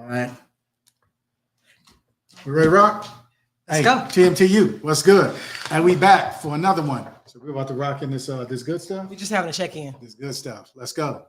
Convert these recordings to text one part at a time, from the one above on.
All right. We ready to rock? Let's go. TMTU, what's good? And we back for another one. So we're about to rock in this good stuff. We're just having a check-in. This good stuff. Let's go.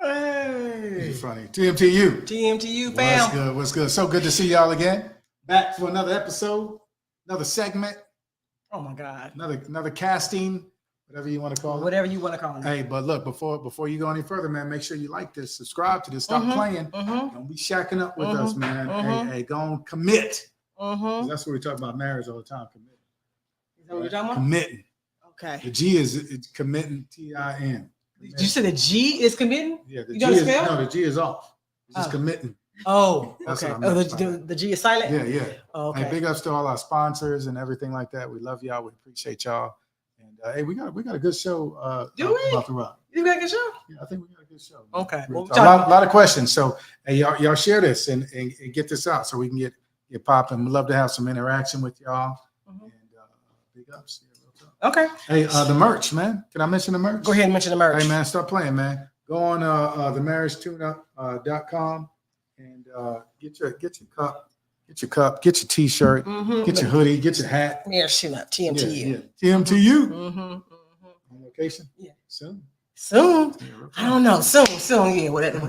Hey. Funny. TMTU. TMTU, fam. What's good? What's good? So good to see y'all again. Back for another episode, another segment, Oh my God. another casting, whatever you want to call it. Whatever you want to call it. Hey, but look, before you go any further, man, make sure you like this, subscribe to this, stop playing. Don't be shacking up with us, man. Hey, go on, commit. 'Cause that's what we talk about marriage all the time. Commit. Is that what you're talking about? Committing. Okay. The G is committing. TIN. Did you say the G is committing? Yeah, the You G know the is spell? the G is off. It's just Oh. committing. Oh, That's okay. what I Oh, meant. the G is silent? Yeah. Oh, Hey, okay. big ups to all our sponsors and everything like that. We love y'all. We appreciate y'all. And hey, we got a good show. Do we? About to rock. You got a good show? Yeah, I think we got a good show. Okay. Real Well, talk. A lot of questions. So hey, y'all share this and get this out so we can get popping. We'd love to have some interaction with y'all. And big ups. Yeah, real talk. Okay. Hey, the merch, man. Can I mention the merch? Go ahead and mention the merch. Hey, man, stop playing, man. Go on themarriagetuneup.com and get your cup, get your t-shirt, get your hoodie, get your hat. Yeah, shoot up. TMTU. Yeah. TMTU. On On location? Yeah. Soon. Soon? Yeah, real I don't know. Soon, yeah. Whatever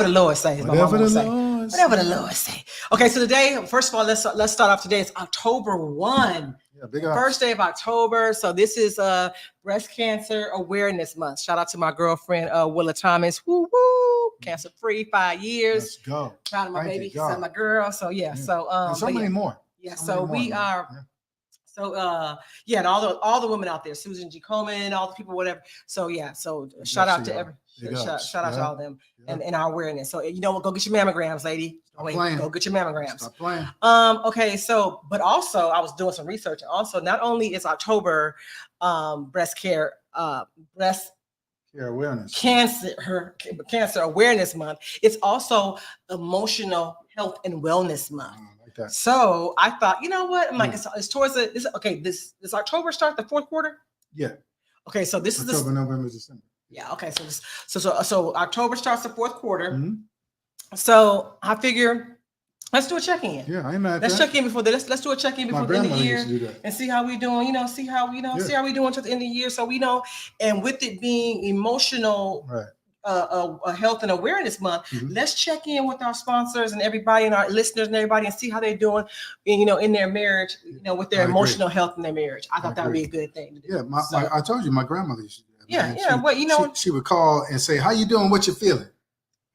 the Lord says. Whatever the say. Lord Whatever the Lord say. Okay, so today, first of all, let's start off today. It's October 1. Yeah, big ups. First day of October. So this is Breast Cancer Awareness Month. Shout out to my girlfriend, Willa Thomas. Woo woo. Cancer free, 5 years. Let's go. Proud of my Thank you, baby. God. So my girl. So yeah. So And so but many yeah. more. Yeah. So So many more, we man. are. Yeah. So yeah, and all the women out there, Susan G. Komen, all the people, whatever. So yeah, so shout out to y'all. every Big shout ups. out to Yeah. all of them Yeah. and our awareness. So you know what, go get your mammograms, lady. Stop Wait, playing. go get your mammograms. Stop playing. Okay, so but also I was doing some research. And also, not only is October breast Yeah, awareness. cancer awareness month, it's also emotional health and wellness month. Like that. So I thought, you know what? I'm like, it's towards this October start the fourth quarter. Yeah. Okay, so this is October, November, December. yeah. Okay, so October starts the fourth quarter. Mhm. So I figure let's do a check-in. Yeah, I ain't mad at Let's that. check in before let's do a check-in My before the end of the grandmother year used to do that. and see how we doing. See how we doing to the end of the year. So we know, and with it being emotional Right. health and awareness month, Mhm. let's check in with our sponsors and everybody and our listeners and everybody and see how they're doing, in their marriage, with their I agree. emotional health in their marriage. I thought I that would be a agree. good thing to do. Yeah, So- I told you my grandmother used to do that. Yeah, man. yeah, but she would call and say, "How you doing? What you feeling?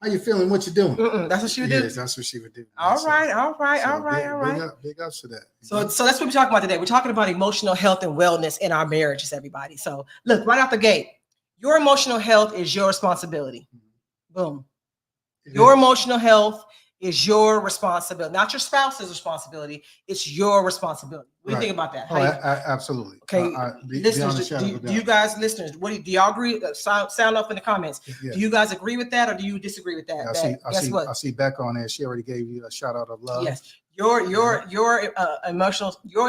How you feeling? What you doing?" that's what she would do. Yes, that's what she would do. All So- right. so Big ups to that. So that's what we're talking about today. We're talking about emotional health and wellness in our marriages, everybody. So look, right out the gate, your emotional health is your responsibility. Boom. It Your is. emotional health is your responsibility, not your spouse's responsibility. It's your responsibility. What do you Right. think about that? Oh, How you- absolutely. Okay, beyond a listeners, shadow of a do you doubt. guys, listeners, do y'all agree? Sound off in the comments. Yeah. Do you guys agree with that, or do you disagree with that? I see Becca on there. She already gave you a shout out of love. Yes, your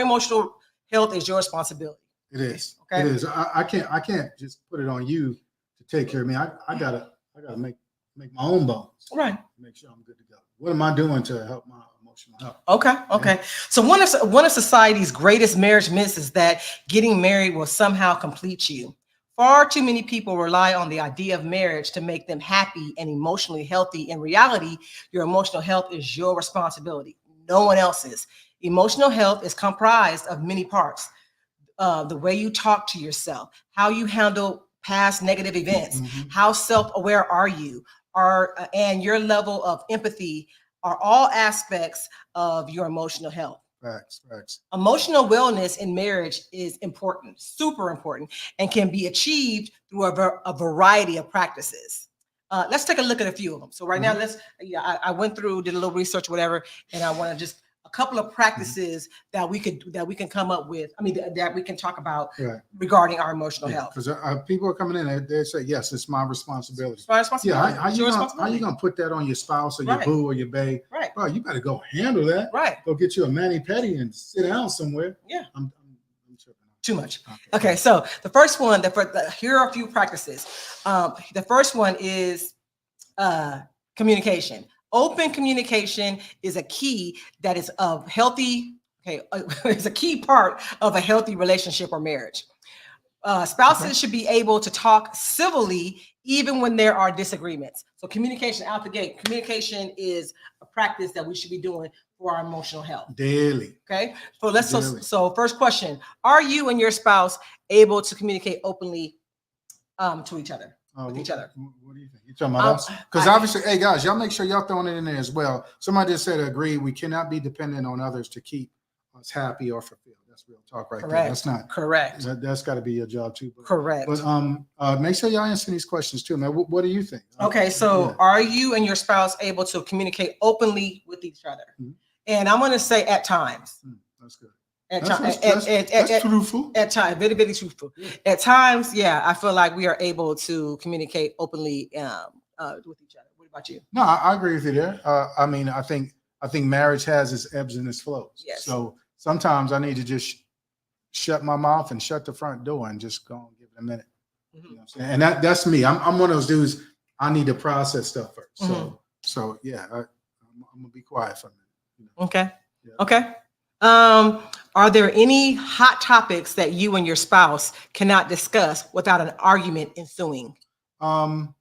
emotional health is your responsibility. It is. Okay. It is. I can't just put it on you to take care of me. I gotta make my own bones. Right. Make sure I'm good to go. What am I doing to help my emotional health? Okay. So one of society's greatest marriage myths is that getting married will somehow complete you. Far too many people rely on the idea of marriage to make them happy and emotionally healthy. In reality, your emotional health is your responsibility, no one else's. Emotional health is comprised of many parts. The way you talk to yourself, how you handle past negative events, how self-aware are you, and your level of empathy are all aspects of your emotional health. Facts. Emotional wellness in marriage is important, super important, and can be achieved through a variety of practices. Let's take a look at a few of them. So right now, I went through, did a little research, whatever, and I want to just a couple of practices that we can come up with. I mean, that we can talk about Right. regarding our emotional health. Because people are coming in, they say, yes, it's my responsibility. It's my responsibility. Yeah, how you gonna put that on your spouse or your Right. boo or your babe? Right. Bro, you better go handle that. Right. Go get you a mani-pedi and sit down somewhere. Yeah. I'm tripping. Too much. Okay, so the first one, here are a few practices. The first one is communication. Open communication is a key that is of healthy. Okay, it's a key part of a healthy relationship or marriage. Spouses should be able to talk civilly even when there are disagreements. So communication out the gate. Communication is a practice that we should be doing for our emotional health. Daily. Okay. So first question, are you and your spouse able to communicate openly to each other? With each other. What do you think? You talking about us? Because obviously, hey guys, y'all make sure y'all throwing it in there as well. Somebody just said agree. We cannot be dependent on others to keep us happy or fulfilled. That's real talk right there. That's not correct. That's got to be your job too. Correct. But make sure y'all answer these questions too, man. What do you think? Okay, so are you and your spouse able to communicate openly with each other? Mm-hmm. And I'm going to say at times. That's good. That's truthful. At times, very, very truthful. At times, yeah, I feel like we are able to communicate openly with each other. What about you? No, I agree with you there. I mean, I think marriage has its ebbs and its flows. Yes. So sometimes I need to just shut my mouth and shut the front door and just go and give it a minute. Mm-hmm. You know what I'm saying? And that's me. I'm one of those dudes. I need to process stuff first. Mm-hmm. So yeah, I'm gonna be quiet for a minute. You know? Okay. Yeah. Okay. Are there any hot topics that you and your spouse cannot discuss without an argument ensuing? I'm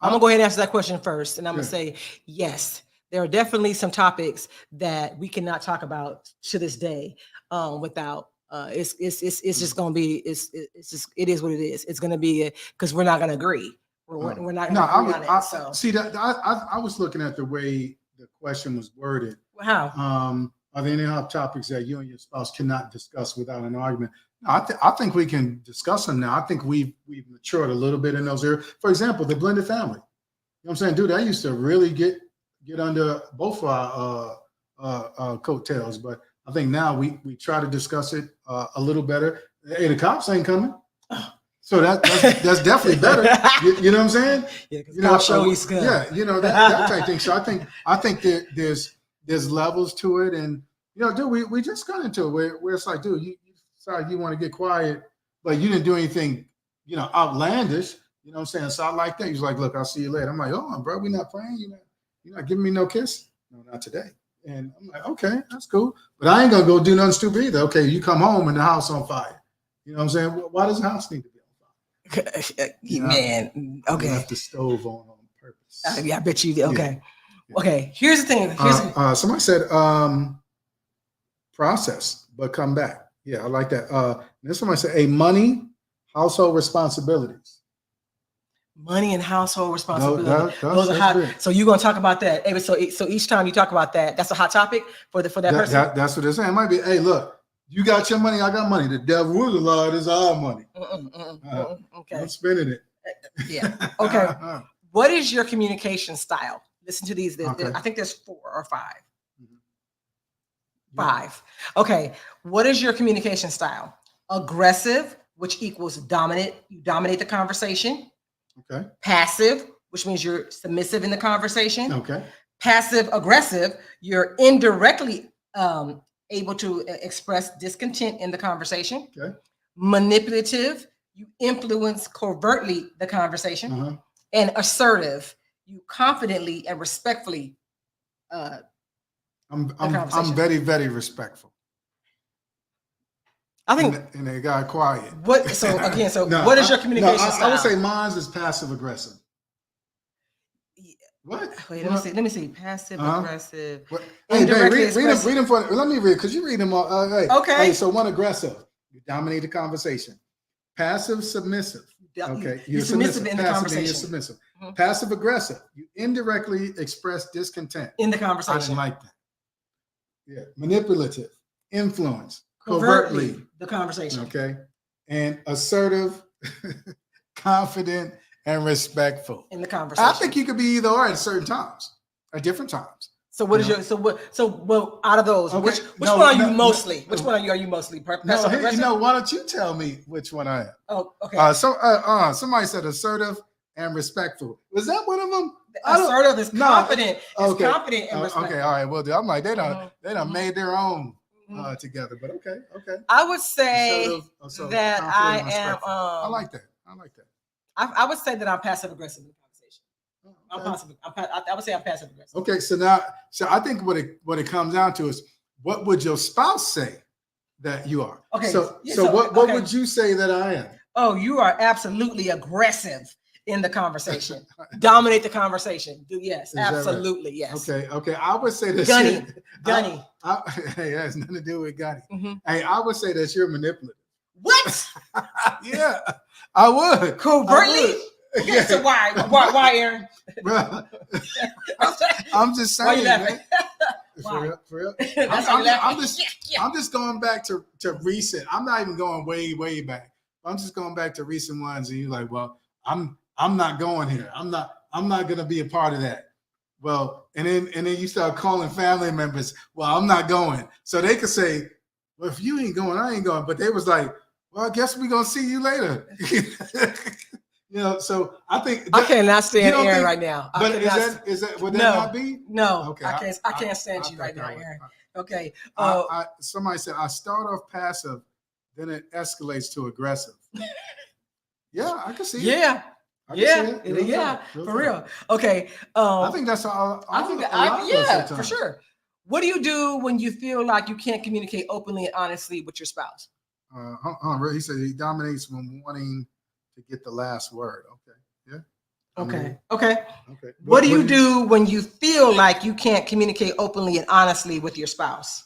gonna go ahead and answer that question first, and I'm gonna say yes. There are definitely some topics that we cannot talk about to this day without. It's just gonna be it is what it is. It's gonna be because we're not gonna agree. We're not gonna agree on it. So see that I was looking at the way the question was worded. How? Are there any hot topics that you and your spouse cannot discuss without an argument? No, I think we can discuss them now. I think we've matured a little bit in those areas. For example, the blended family. You know what I'm saying? Dude, I used to really get under both our coattails, but I think now we try to discuss it a little better. Hey, the cops ain't coming. So that's definitely better. You know what I'm saying? Yeah, because show he's good. Yeah, you know that type of thing. So I think that there's levels to it, and you know, dude, we just got into it where it's like, dude, you decide you want to get quiet, but you didn't do anything, you know, outlandish. You know what I'm saying? So I like that. He's like, look, I'll see you later. I'm like, oh, bro, we're not playing. You're not giving me no kiss. No, not today. And I'm like, okay, that's cool. But I ain't gonna go do nothing stupid either. Okay, you come home and the house on fire. You know what I'm saying? Why does the house need to be on fire? Man, okay. You left the stove on purpose. Yeah, I bet you did. Okay. Yeah. Okay, here's the thing. Somebody said process, but come back. Yeah, I like that. Then somebody said household responsibilities. Money and household responsibility. Those are hot. Good. So you're gonna talk about that. So each time you talk about that, that's a hot topic for that person. That's what they're saying. It might be, hey, look, you got your money, I got money. The devil will lie, this is our money. Okay. I'm spending it. Yeah. Okay. What is your communication style? Listen to these. Okay. I think there's 4 or 5. Mm-hmm. 5. Okay. What is your communication style? Aggressive, which equals dominant. You dominate the conversation. Okay. Passive, which means you're submissive in the conversation. Okay. Passive aggressive, you're indirectly able to express discontent in the conversation. Okay. Manipulative, you influence covertly the conversation. Uh-huh. And assertive, you confidently and respectfully. I'm very, very respectful. I think, and they got quiet. What is your communication style? I would say mine is passive aggressive. What? Wait, let me see. Passive aggressive. Hey, babe, read them for. Let me read because you read them all. Okay. Hey, so one aggressive, you dominate the conversation. Passive submissive. Okay, you're submissive in the conversation. You're submissive. Mm-hmm. Passive aggressive, you indirectly express discontent in the conversation. I didn't like that. Yeah, manipulative, influence, covertly the conversation. Okay, and assertive, confident, and respectful in the conversation. I think you could be either or at certain times, at different times. So what is Yeah. your well, out of those, Okay, which no, one are you no, mostly? no. Which one are you mostly? No, Passive you aggressive? know, why don't you tell me which one I am? Oh, okay. Somebody said assertive and respectful. Was that one of them? Assertive is no, confident. Is okay. confident and respectful. Okay, all right, well, I'm like they done Mhm, they done mhm. made their own Mhm. together, but okay. I would say Assertive, that confident, I and am. respectful. I like that. I would say that I'm passive aggressive in the conversation. I'm Okay. passive. I would say I'm passive aggressive. Okay, so I think what it comes down to is what would your spouse say that you are? Okay, So yeah, what okay. would you say that I am? Oh, you are absolutely aggressive in the conversation. Dominate the conversation. Yes, Is that right? absolutely. Yes. Okay. I would say that Gunny. Hey, it has nothing to do with Gunny. Mhm. Hey, I would say that you're manipulative. What? Yeah, I would. Covertly? I Okay, so why, Aaron? Well, I'm just Why you saying, laughing? man. Why? For real. That's how you laughing. I'm just going back to recent. I'm not even going way back. I'm just going back to recent ones, and you're like, well, I'm not going here. I'm not going to be a part of that. Well, and then you start calling family members. Well, I'm not going. So they could say, well, if you ain't going, I ain't going. But they was like, well, I guess we're gonna see you later. So I think I cannot stand don't Aaron think- right now. But is that would that No. not be? No, Okay, I can't stand you right now, Aaron. Okay. Somebody said I start off passive, then it escalates to aggressive. Yeah, I can see it. Yeah. I can see it. Real Yeah, talk, for talk. real. Okay. I think that's all. I think that a lot of us yeah, at for times. sure. What do you do when you feel like you can't communicate openly and honestly with your spouse? He said he dominates when wanting to get the last word. Okay. Yeah. Okay. Okay. What do you do when you feel like you can't communicate openly and honestly with your spouse?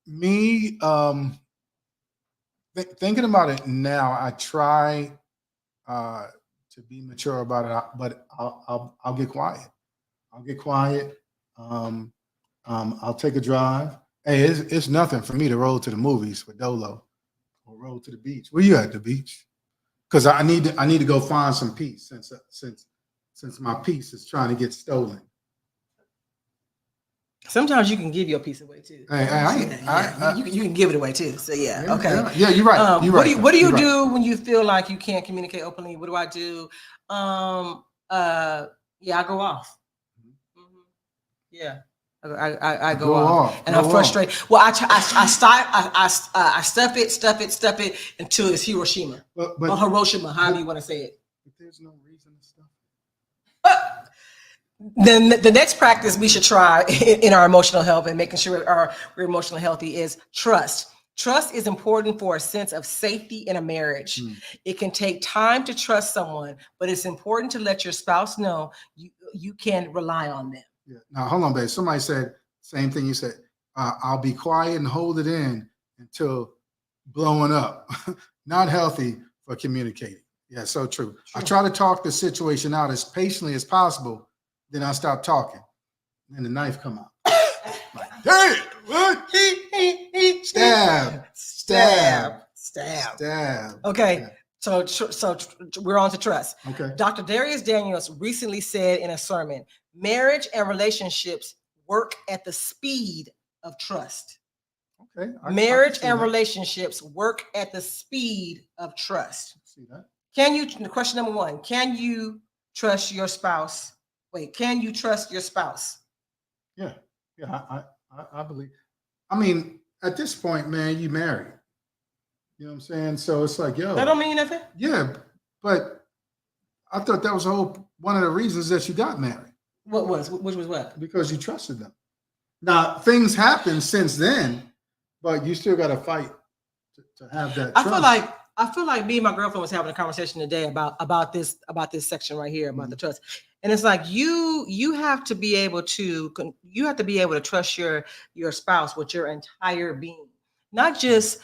Me, thinking about it now, I try to be mature about it, but I'll get quiet. I'll take a drive. Hey, it's nothing for me to roll to the movies with Dolo or roll to the beach. Where you at the beach? Because I need to go find some peace since my peace is trying to get stolen. Sometimes you can give your piece away too. You can give it away too. So yeah, okay. Yeah, you're right. You're right. What do you do when you feel like you can't communicate openly? What do I do? I go off. Mm-hmm. Yeah. I go off, and I'm frustrated. Well, I stuff it until it's Hiroshima or Hiroshima, however you want to say it. But there's no reason to stuff Then the next practice we should try in our emotional health and making sure we're emotionally healthy is trust. Trust is important for a sense of safety in a marriage. It can take time to trust someone, but it's important to let your spouse know you can rely on them. Yeah. Now, hold on, babe. Somebody said same thing you said. I'll be quiet and hold it in until blowing up. Not healthy for communicating. Yeah, so true. I try to talk the situation out as patiently as possible. Then I stop talking. Then the knife come out. Like, damn, what? Stab. Okay. Yeah. So we're on to trust. Okay. Dr. Darius Daniels recently said in a sermon, marriage and relationships work at the speed of trust. Okay. Marriage and relationships work at the speed of trust. See that? Question number one, can you trust your spouse? Can you trust your spouse? Yeah, I believe. I mean, at this point, man, you married. You know what I'm saying? So it's like, yo. That don't mean nothing. Yeah, but I thought that was one of the reasons that you got married. Which was what? Because you trusted them. Now things happened since then, but you still got to fight to have that. I feel like me and my girlfriend was having a conversation today about this section right here about the trust. And it's like you have to be able to trust your spouse with your entire being, not just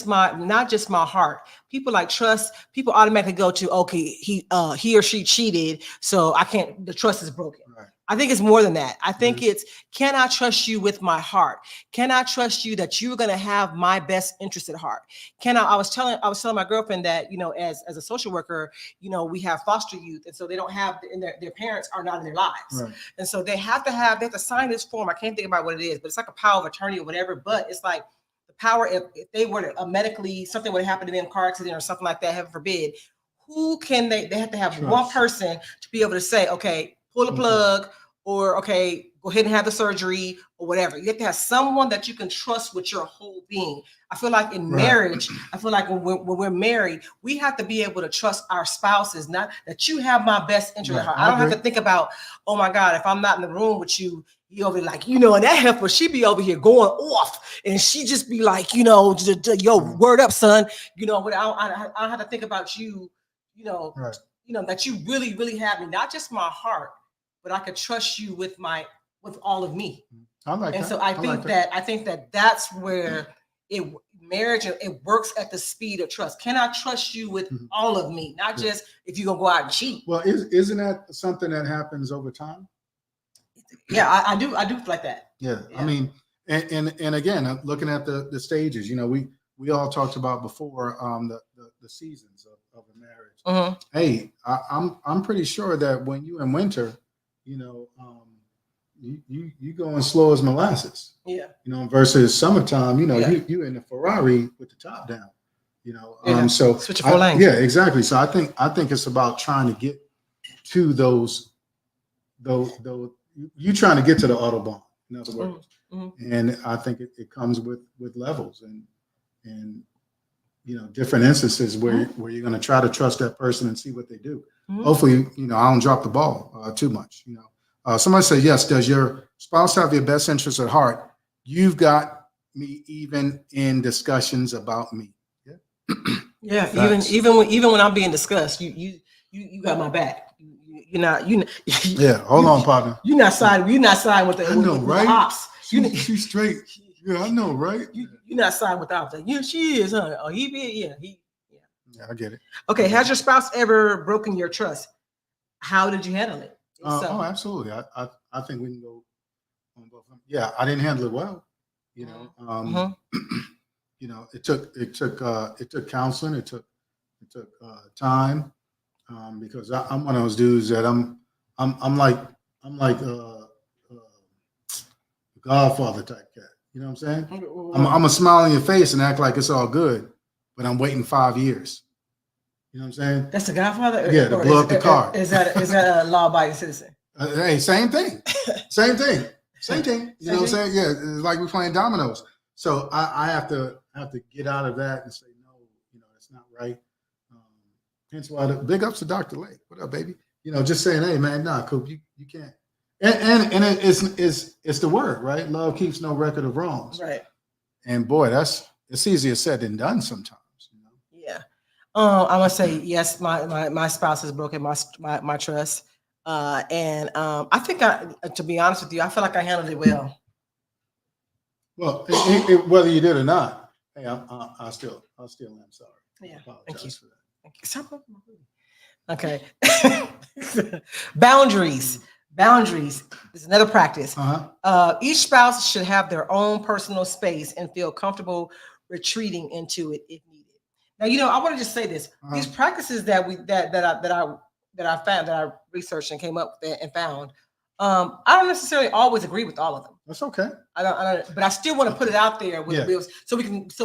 my heart. People like trust. People automatically go to, okay, he or she cheated, so I can't. The trust is broken. Right. I think it's more than that. I think Yes. it's, can I trust you with my heart? Can I trust you that you're going to have my best interest at heart? I was telling my girlfriend that, as a social worker, we have foster youth. And so they don't have, and their parents are not in their lives. Right. And so they have to sign this form. I can't think about what it is, but it's like a power of attorney or whatever. But it's like the power, if they were to medically, something would happen to them, car accident or something like that, heaven forbid, who can they have to have Trust. one person to be able to say, okay, pull the plug, or okay, go ahead and have the surgery or whatever. You have to have someone that you can trust with your whole being. I feel like in marriage, I feel like when we're married, we have to be able to trust our spouses, not that you have my best interest at heart. I don't have to think about, oh my God, if I'm not in the room with you, you over like, and that heifer, she be over here going off and she just be like, yo, word up, son. But I don't have to think about you, that you really, really have me, not just my heart, but I could trust you with all of me. I like and that. so I think that that's where marriage, it works at the speed of trust. Can I trust you with all of me, not just if you're gonna go out and cheat? Well, isn't that something that happens over time? Yeah, I do feel like that. Yeah. I mean, and again, looking at the stages, we all talked about before the seasons of a marriage. Hey, I'm pretty sure that when you in winter, you going slow as molasses. Yeah. Versus summertime, you in the Ferrari with the top down. So switch 4 lanes. Yeah, exactly. So I think it's about trying to get to those you trying to get to the Autobahn, in other words. And I think it comes with levels and different instances where you're going to try to trust that person and see what they do. Hopefully, I don't drop the ball too much. Somebody said, yes, does your spouse have your best interest at heart? You've got me even in discussions about me. Yeah. even when I'm being discussed, you got my back. You're not. Yeah. Hold on, partner. You're not siding with the. I know, right? The ops. She's straight. Yeah, I know, right? You're not siding with the ops. Yeah, she is, huh? Oh, yeah. Yeah, I get it. Okay. Has your spouse ever broken your trust? How did you handle it? Oh, absolutely. I think we can go on both of them. Yeah, I didn't handle it well. It took counseling. It took time. Because I'm one of those dudes that I'm like a Godfather type cat. You know what I'm saying? I'm a smile on your face and act like it's all good, but I'm waiting 5 years. You know what I'm saying? That's the Godfather. Yeah, to blow up the car. Is that a law-abiding citizen? Hey, same thing. Same thing. You know what I'm saying? Yeah, it's like we're playing dominoes. So I have to get out of that and say no. It's not right. Hence why the big ups to Dr. Lake. What up, baby? Just saying, hey man, nah, Coop, you can't. And it's the word, right? Love keeps no record of wrongs. Right. And boy, it's easier said than done sometimes. Yeah. I must say, yes, my spouse has broken my trust. And I think to be honest with you, I feel like I handled it well. Well, whether you did or not, hey, I still am sorry. Yeah. I apologize for that. Okay. Boundaries. This is another practice. Each spouse should have their own personal space and feel comfortable retreating into it if needed. Now, I want to just say this: these practices that I researched and came up with and found, I don't necessarily always agree with all of them. That's okay. I don't, but I still want to put it out there with bills so we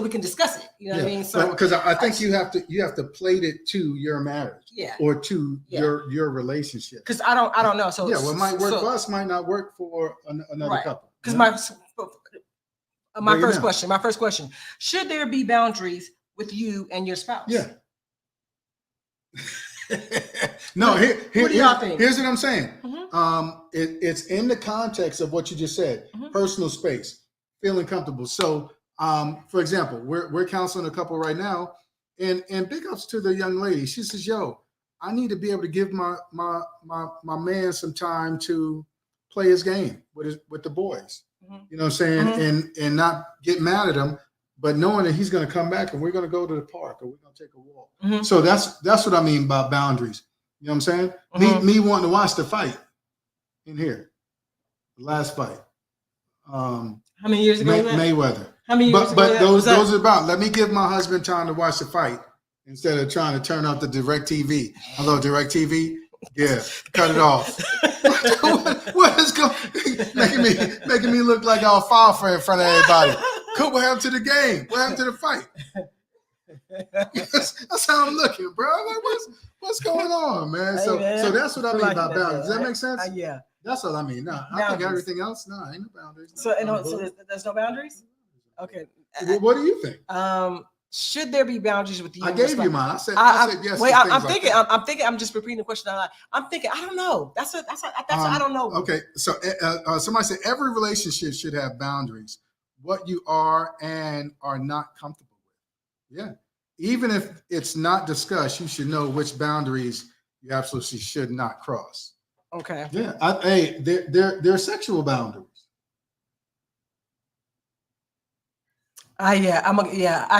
can discuss it. You know what I mean? So because I think you have to plate it to your marriage, or to your relationship. Because I don't know. So what might work for us might not work for another couple. Because my first question: should there be boundaries with you and your spouse? Yeah. No, what do y'all think? Here's what I'm saying. It's in the context of what you just said, personal space, feeling comfortable. So, for example, we're counseling a couple right now, and big ups to the young lady. She says, "Yo, I need to be able to give my man some time to play his game with the boys. You know what I'm saying, and not get mad at him." But knowing that he's going to come back and we're going to go to the park or we're going to take a walk. So that's what I mean by boundaries. You know what I'm saying? Me wanting to watch the fight. in here. The last fight. How many years ago? Mayweather. How many years But ago? those are about. Let me give my husband time to watch the fight instead of trying to turn off the DirecTV. Hello, DirecTV. Yeah, cut it off. What is going? Making me look like I'll file for in front of everybody. Cool. What happened to the game? What happened to the fight? That's how I'm looking, bro. Like, what's going on, man? So that's what I mean by boundaries. Does that make sense? Yeah. That's what I mean. No, I think everything else. No, ain't no boundaries. So there's no boundaries. Okay. What do you think? Should there be boundaries with you? I gave you mine. I said yes. Wait, I'm thinking. I'm thinking. I'm just repeating the question. I'm thinking. I don't know. That's I don't know. Okay. So somebody said every relationship should have boundaries. What you are and are not comfortable with. Yeah. Even if it's not discussed, you should know which boundaries you absolutely should not cross. Okay. Yeah. They're sexual boundaries. I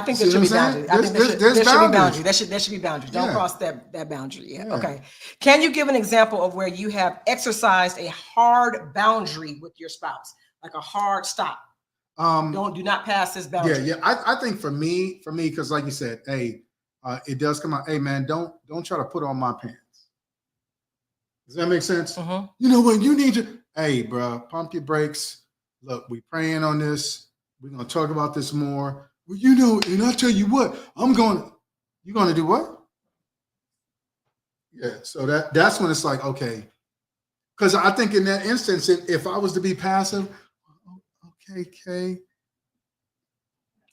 think there should be boundaries. I think there should be boundaries. There should be boundaries. Don't cross that boundary. Yeah. Okay. Can you give an example of where you have exercised a hard boundary with your spouse, like a hard stop? Do not pass this boundary. Yeah. I think for me, because like you said, it does come out. Hey, man, don't try to put on my pants. Does that make sense? Mm-hmm. You know what? You need to. Hey, bro, pump your brakes. Look, we praying on this. We're gonna talk about this more. Well, you know, and I'll tell you what. You're gonna do what? Yeah. So that's when it's like, okay, because I think in that instance, if I was to be passive, okay.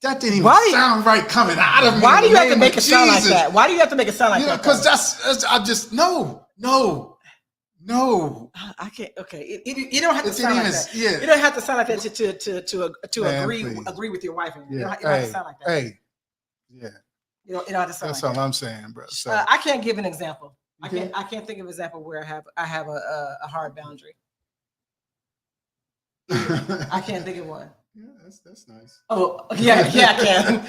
That didn't even sound right coming out of me. Why do you have to make it sound like that? Why do you have to make it sound like that? Because I just no. I can't. Okay, you don't have to sound like that. Yeah. You don't have to sound like that to agree with your wife. You don't have to sound like that. Hey, yeah. You don't have to sound. That's like all I'm saying, bro. So I can't give an example. I can't think of an example where I have a hard boundary. I can't think of one. Yeah, that's nice. Oh, yeah, I can. I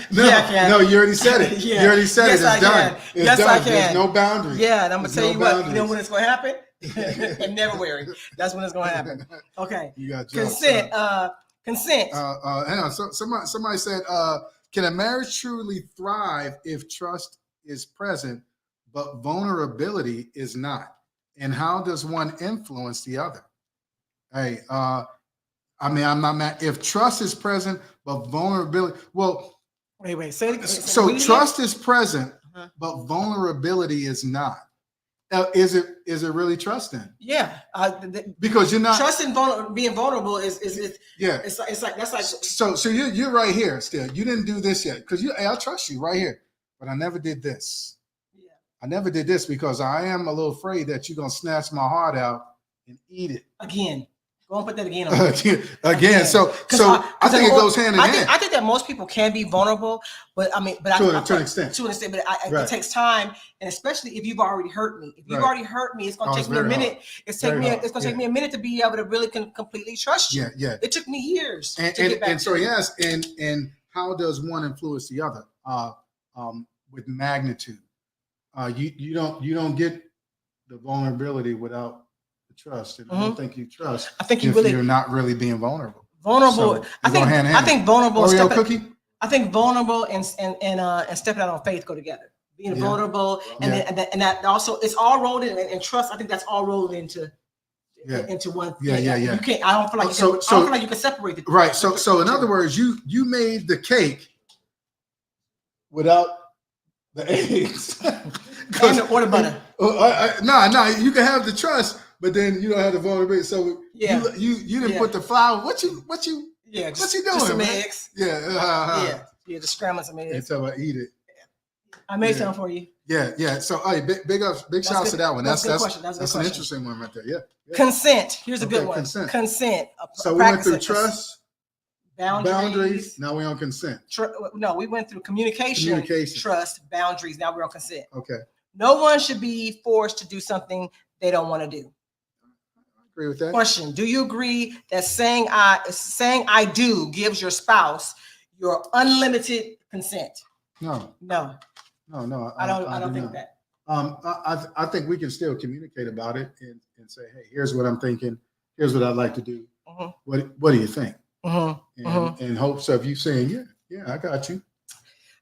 can. No, you already said it. Yeah. You already said it. It's done. Yes, done. I can. There's no boundaries. Yeah, and I'm gonna tell you what. You know when it's gonna happen? In February. That's when it's gonna happen. Okay. You got consent. Consent. Hang on. So somebody said, can a marriage truly thrive if trust is present, but vulnerability is not? And how does one influence the other? Hey, I'm not mad. If trust is present, but vulnerability, well, wait. Say so trust is present, but vulnerability is not. Is it really trusting? Yeah, because you're not trusting. Being vulnerable is yeah. It's like that's like so you're right here still. You didn't do this yet because I trust you right here, but I never did this. Yeah, I never did this because I am a little afraid that you're gonna snatch my heart out and eat it again. Go and put that again on. again. So I think it goes hand in hand. I think that most people can be vulnerable, but to an extent. But it takes time, and especially if you've already hurt me. If you've already hurt me, it's going to take me a minute. It's going to take me a minute to be able to really completely trust you. Yeah. It took me years to get back. And so he asked, and how does one influence the other? With magnitude. You don't get the vulnerability without trust, and I don't think you trust. I think you're not really being vulnerable. So I think vulnerable. Oreo cookie. I think vulnerable and stepping out on faith go together. Being vulnerable and that also it's all rolled in, and trust. I think that's all rolled into one. Yeah. You can't. I don't feel like I don't feel like you can separate the two. Right. So in other words, you made the cake without the eggs or the butter. No. You can have the trust. But then you don't have the vulnerability. So you didn't put the flour. What you doing? Just some eggs. Yeah. Just scrambling some eggs. Until I eat it. I made some for you. Yeah. So big shouts to that one. That's an interesting one right there. Yeah. Consent. Here's a good one. Consent. So we went through trust, boundaries. Now we're on consent. No, we went through communication, trust, boundaries. Now we're on consent. Okay. No one should be forced to do something they don't want to do. Agree with that. Question: do you agree that saying I do gives your spouse your unlimited consent? No. I don't think that. I think we can still communicate about it and say, hey, here's what I'm thinking. here's what I'd like to do. Mhm. What do you think? Mhm. And Mhm. in hopes of you saying, yeah, I got you.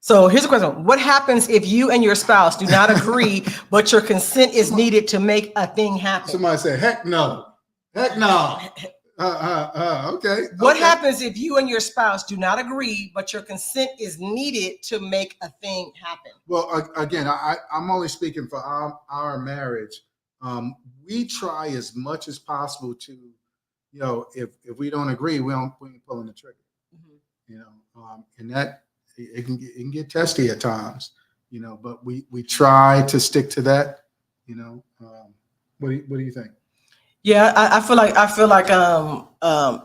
So here's a question. What happens if you and your spouse do not agree, but your consent is needed to make a thing happen? Somebody say, heck no. Heck no. Okay. What okay. happens if you and your spouse do not agree, but your consent is needed to make a thing happen? Well, again, I'm only speaking for our marriage. We try as much as possible to, if we don't agree, we ain't pulling the trigger. And that it can get testy at times, but we try to stick to that. What do you think? Yeah, I feel like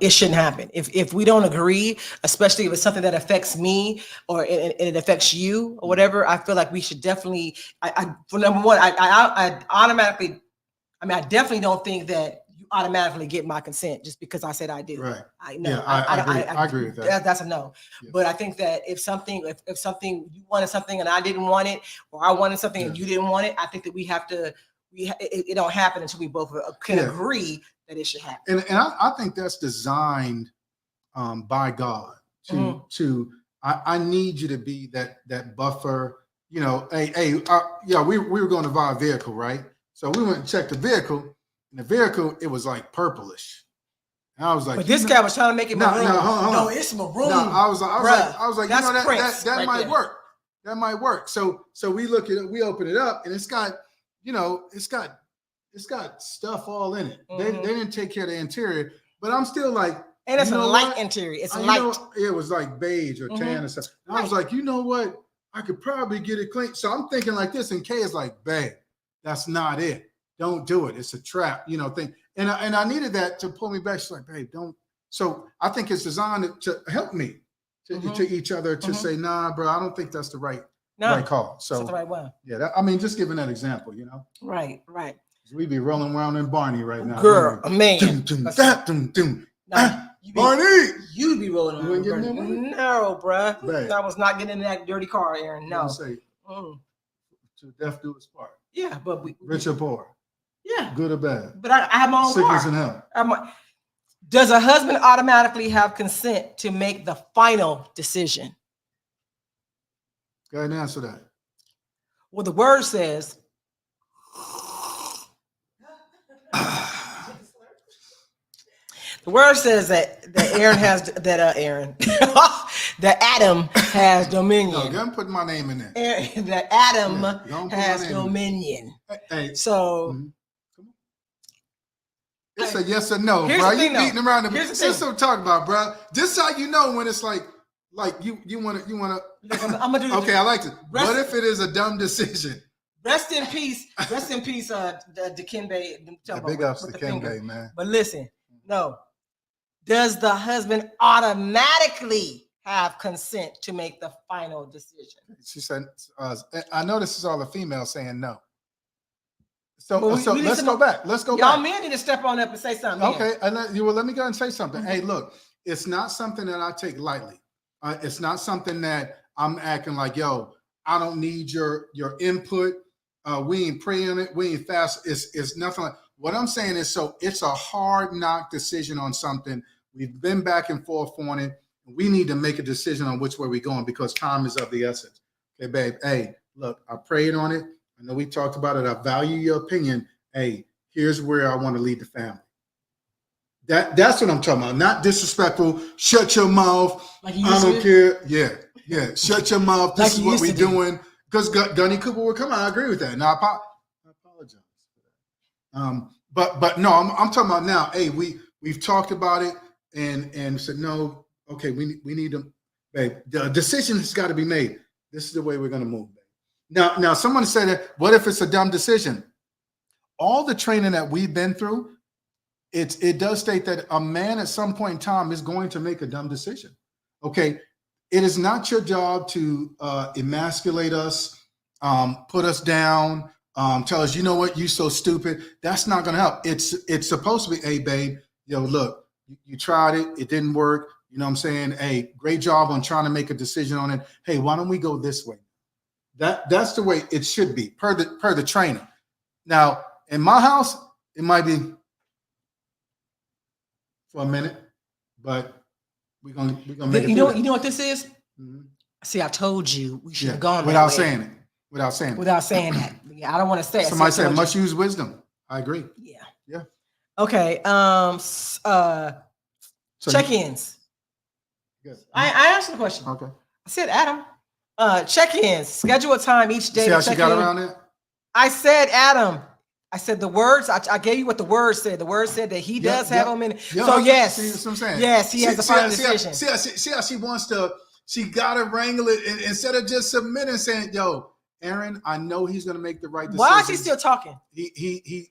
it shouldn't happen. If we don't agree, especially if it's something that affects me or it affects you or whatever, I feel like we should definitely. For number one, I automatically. I mean, I definitely don't think that you automatically get my consent just because I said I do. Right. I know. Yeah, I agree with that. That's a no. Yeah. But I think that if something you wanted something and I didn't want it, or I wanted something and you didn't want it, I think that we have to. It don't happen until we both can agree that it should happen. And I think that's designed by God to I need you to be that buffer. Hey, yeah, we were going to buy a vehicle, right? So we went and checked the vehicle, and the vehicle, it was like purplish. And I was like, but this guy was trying to make it maroon. No, it's maroon. No, I was like, that right might work. That might work. So we look at it, we open it up, and it's got, it's got stuff all in it. They didn't take care of the interior, but I'm still like, and it's a light interior. It's light. It was like beige or tan or something. I was like, you know what? I could probably get it clean. So I'm thinking like this, and Kay is like, babe, that's not it. Don't do it. It's a trap, thing. And I needed that to pull me back. She's like, babe, don't. So I think it's designed to help me to each other to say, nah, bro, I don't think that's the right call. So that's the right one. Yeah, just giving that example, Right. We'd be rolling around in Barney right now. Girl, man. Barney! You'd be rolling around. You ain't getting No, bruh. I was not getting in that dirty car, Aaron. No. Say, to death do us part. Yeah, but rich or poor. Yeah. Good or bad. But I have my own sickness car. and health. Does a husband automatically have consent to make the final decision? Go ahead and answer that. Well, the word says, that Aaron has that Adam has dominion. No, go and put my name in there. That Adam has dominion. Hey, so it's a yes or no, bro. You beating around the bush. This is what I'm talking about, bro. This how you know when it's like you want to. I'm gonna do. Okay, I like it. What if it is a dumb decision? Rest in peace, Dikembe. Big ups to Dikembe, man. But listen, no. Does the husband automatically have consent to make the final decision? She said, I know this is all the females saying no. So let's go back. Y'all men need to step on up and say something. Okay, let me go and say something. Hey, look, it's not something that I take lightly. It's not something that I'm acting like, yo, I don't need your input. We ain't praying on it. We ain't fast. It's nothing like. What I'm saying is, so it's a hard knock decision on something. We've been back and forth on it. We need to make a decision on which way we're going because time is of the essence. Okay, babe. Hey, look, I prayed on it. I know we talked about it. I value your opinion. Hey, here's where I want to lead the family. That's what I'm talking about. Not disrespectful. Shut your mouth. I don't care. Yeah. Shut your mouth. This is what we're doing. Because Gunny Cooper would come out. I agree with that. Now I apologize for that. But no, I'm talking about now. Hey, we've talked about it and said no. Okay, we need to. Babe, the decision has got to be made. This is the way we're going to move. Babe. Now someone said that. What if it's a dumb decision? All the training that we've been through, it does state that a man at some point in time is going to make a dumb decision. Okay, it is not your job to emasculate us, put us down, tell us, you know what, you so stupid. That's not going to help. It's supposed to be, hey, babe, yo, look, you tried it. It didn't work. You know what I'm saying? Hey, great job on trying to make a decision on it. Hey, why don't we go this way? That's the way it should be per the trainer. Now, in my house, it might be, for a minute, but we're gonna make it. You know what this is? Mm-hmm. See, I told you we should have gone without that way. saying it. Without saying it. Without saying that. Yeah, I don't want to say it. Somebody said must use wisdom. I agree. Yeah. Yeah. Okay. Check-ins. Good. I answered the question. Okay. I said Adam. Check-ins. Schedule a time each day. See how to she check got in. around it? I said Adam. I said the words. I gave you what the word said. The word said that he does have them in it. So yes, see what I'm saying? Yes, he has the final decision. See how she wants to. She got to wrangle it instead of just submitting, saying, "Yo, Aaron, I know he's going to make the right decision." Why is he still talking?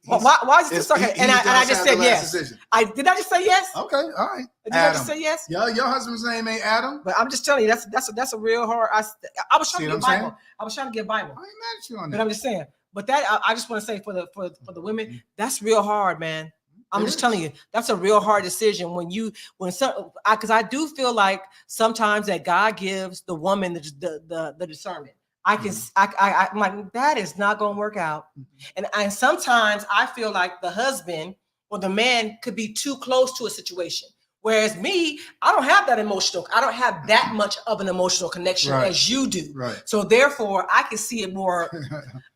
Why is he still talking? And I just said yes. Did I just say yes? Okay, all right. Did I just say yes? Yeah, your husband's name ain't Adam. But I'm just telling you, that's a real hard. I was trying to get Bible. I was trying to get Bible. I ain't mad at you on that. But I'm just saying. But that I just want to say for the women, that's real hard, man. I'm just telling you, that's a real hard decision because I do feel like sometimes that God gives the woman the discernment. I'm like, that is not going to work out. And sometimes I feel like the husband or the man could be too close to a situation. Whereas me, I don't have that much of an emotional connection as you do. Right. So therefore, I can see it more.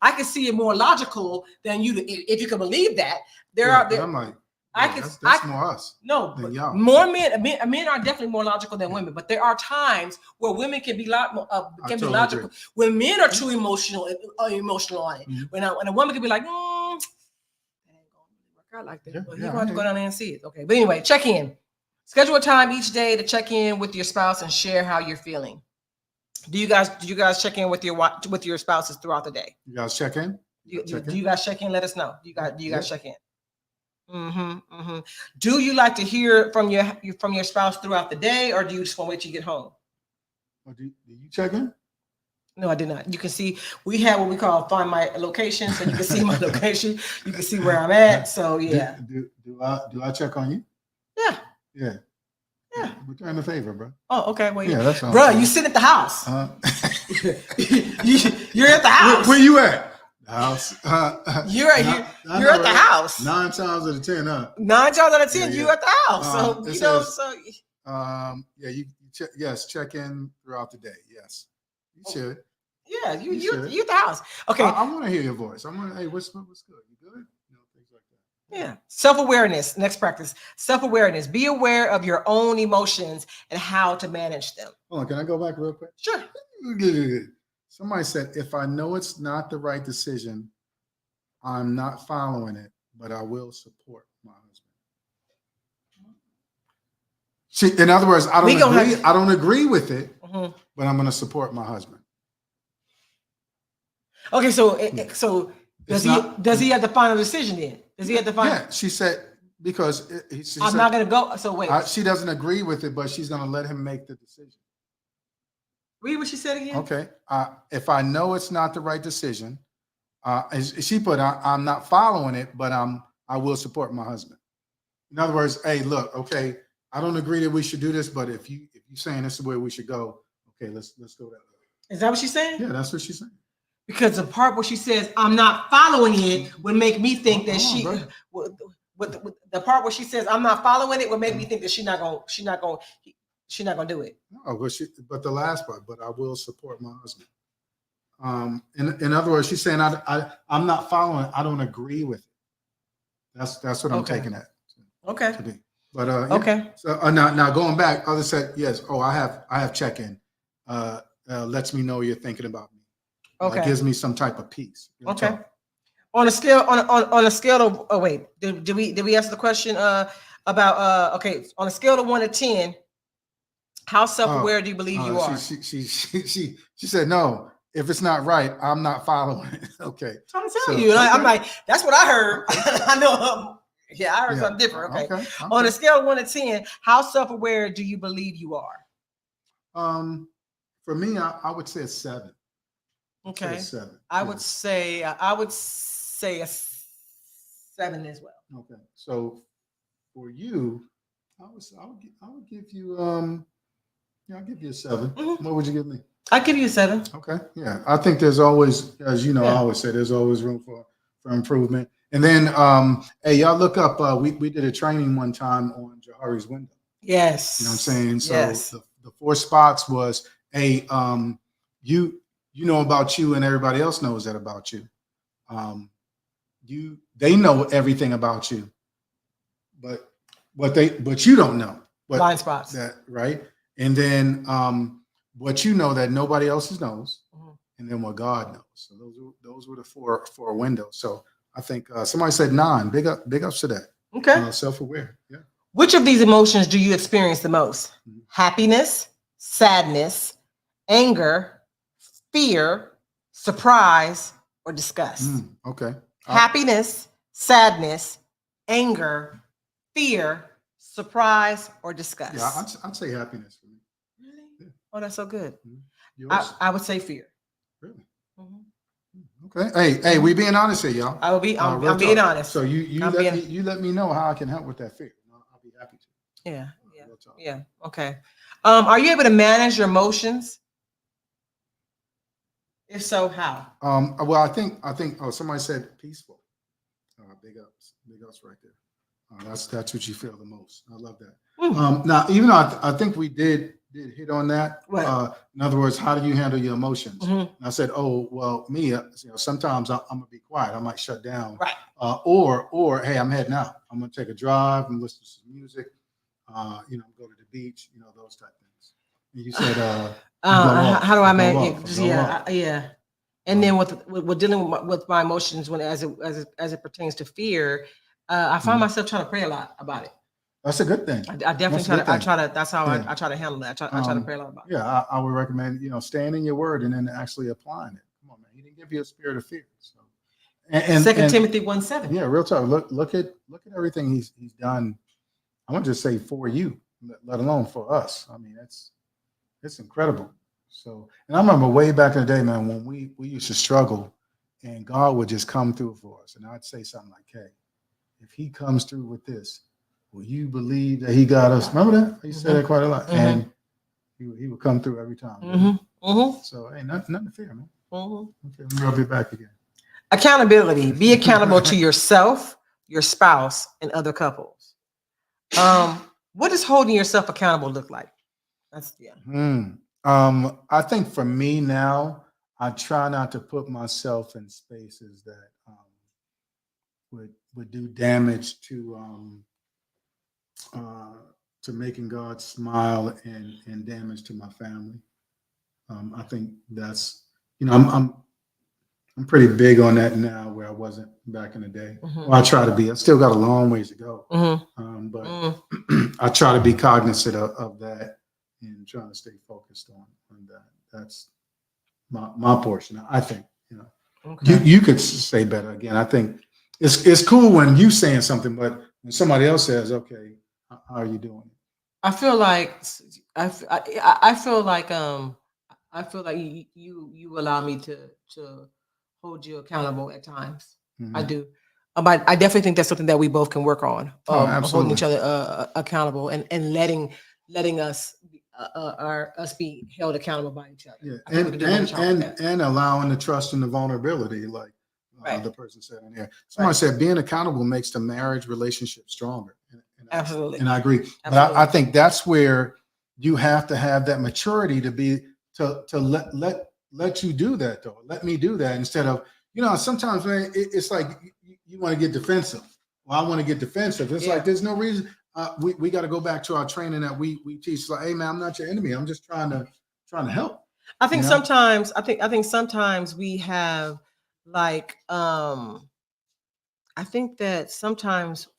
I can see it more logical than you. If you can believe that, I'm like, that's more us. No, than y'all. More men. Men are definitely more logical than women. But there are times where women can be logical. Agree. When men are too emotional on it. Mm-hmm. When a woman can be like, that ain't gonna work out like that. But you're going to go down there and see it. Okay. But anyway, check in. Schedule a time each day to check in with your spouse and share how you're feeling. Do you guys check in with your spouses throughout the day? You guys check in? Do you guys check in? Let us know. Do you guys check in? Mm-hmm. Do you like to hear from your spouse throughout the day, or do you just want to wait till you get home? Or do you check in? No, I did not. You can see we have what we call find my location, so you can see my location. You can see where I'm at. So yeah. Do I check on you? Yeah. Yeah. Yeah. Return the favor, bro. Oh, okay. Well, yeah, that's all. Bro, you sit at the house. You're at the house. Where you at? The house. You're at the house. 9 times out of 10, huh? 9 times out of 10, you at the house. Check in throughout the day. Yes, you should. Yeah, you at the house. Okay. I want to hear your voice. Hey, what's good? You good? Things like that. Yeah. Self-awareness. Next practice. Self-awareness. Be aware of your own emotions and how to manage them. Hold on, can I go back real quick? Sure. Somebody said, if I know it's not the right decision, I'm not following it, but I will support my husband. In other words, I don't agree with it, but I'm going to support my husband. Okay, so does he have the final decision then? Does he have the final? Yeah, she said because I'm not going to go. So wait, she doesn't agree with it, but she's going to let him make the decision. Read what she said again. Okay. If I know it's not the right decision, she put, I'm not following it, but I will support my husband. In other words, hey, look, okay, I don't agree that we should do this, but if you saying this is where we should go, okay, let's go that way. Is that what she's saying? Yeah, that's what she's saying. Because the part where she says I'm not following it would make me think that the part where she says I'm not following it would make me think that she's not gonna do it. No, but the last part, but I will support my husband. In other words, she's saying I'm not following it. I don't agree with it. That's what I'm taking that. Okay. To be. But okay. So now going back, others said yes. Oh, I have check-in. Lets me know you're thinking about me. Okay. Gives me some type of peace. Okay. Talk. On a scale of wait, did we answer the question about okay, on a scale of 1 to 10, how self-aware do you believe you are? She said no. If it's not right, I'm not following it. Okay. I'm trying to tell you. Okay. I'm like, that's what I heard. I know. Yeah, I heard something different. Okay. On a scale of 1 to 10, how self-aware do you believe you are? For me, I would say a 7. Okay. 7. I would say a 7 as well. Okay. So for you, I would give you I'll give you a 7. Mm-hmm. What would you give me? I'd give you a 7. Okay. Yeah. I think there's always, as you know, I always say there's always room for improvement. And then hey, y'all look up we did a training one time on Jehovah Curry's window. Yes. You know what I'm saying? So Yes. the 4 spots was you know about you and everybody else knows that about you. They know everything about you, but you don't know Blind spots. that, right? And then what you know that nobody else knows, Mhm. and then what God knows. So those were the four windows. So I think somebody said 9. Big ups to that. Okay. Self-aware. Yeah. Which of these emotions do you experience the most? Mhm. Happiness, sadness, anger, fear, surprise, or disgust? Okay. Happiness, sadness, anger, fear, surprise, or disgust? Yeah, I'd say happiness for me. Really? Yeah. Oh, that's so good. Yours? I would say fear. Really? Mhm. Okay. Hey, we being honest here, y'all. I will be. I'm Real being talk. honest. So you I'm let being- me let me know how I can help with that fear. I'll be happy to. Yeah. Yeah. Real talk. Yeah. Okay. Are you able to manage your emotions? If so, how? Well, I think. Oh, somebody said peaceful. Big ups right there. That's what you feel the most. I love that. Now, even though I think we did hit on that. What? In other words, how do you handle your emotions? Mhm. And I said, oh well, me. Sometimes I'm gonna be quiet. I might shut down. Right. Or hey, I'm heading out. I'm gonna take a drive and listen to some music. Go to the beach. Those type things. And you said, how do I go manage? off, Yeah. Yeah. And then with dealing with my emotions as it pertains to fear, I find myself trying to pray a lot about it. That's a good thing. I definitely try to. That's how Yeah. I try to handle it. I try to pray a lot about it. Yeah, I would recommend staying in your word and then actually applying it. Come on, man. He didn't give you a spirit of fear. So, and 2 Timothy 1:7. Yeah, real talk. Look at everything he's done. I want to just say for you, let alone for us. I mean, it's incredible. So, and I remember way back in the day, man, when we used to struggle, and God would just come through for us, and I'd say something like, "Hey, if He comes through with this, will you believe that He got us?" Remember that? I used to say that quite a lot, and he would come through every time. So, hey, nothing to fear, man. Okay, let me rub your back again. Accountability. Be accountable to yourself, your spouse, and other couples. What does holding yourself accountable look like? That's I think for me now, I try not to put myself in spaces that would do damage to making God smile and damage to my family. I think that's I'm pretty big on that now, where I wasn't back in the day. Well, I try to be. I still got a long ways to go, but I try to be cognizant of that and trying to stay focused on that. That's my portion. I think you could say better. Again, I think it's cool when you saying something, but when somebody else says, "Okay, how are you doing?" I feel like you allow me to hold you accountable at times. I do. But I definitely think that's something that we both can work on. Holding each other accountable and letting us us be held accountable by each other. Yeah, and allowing the trust and the vulnerability, like the person said in there. Somebody said being accountable makes the marriage relationship stronger. Absolutely. And I agree. But I think that's where you have to have that maturity to let you do that, though. Let me do that instead of, sometimes, man, it's like you want to get defensive. Well, I want to get defensive. It's like there's no reason. We got to go back to our training that we teach. Like, hey, man, I'm not your enemy. I'm just trying to help. I think sometimes sometimes we have like I think that sometimes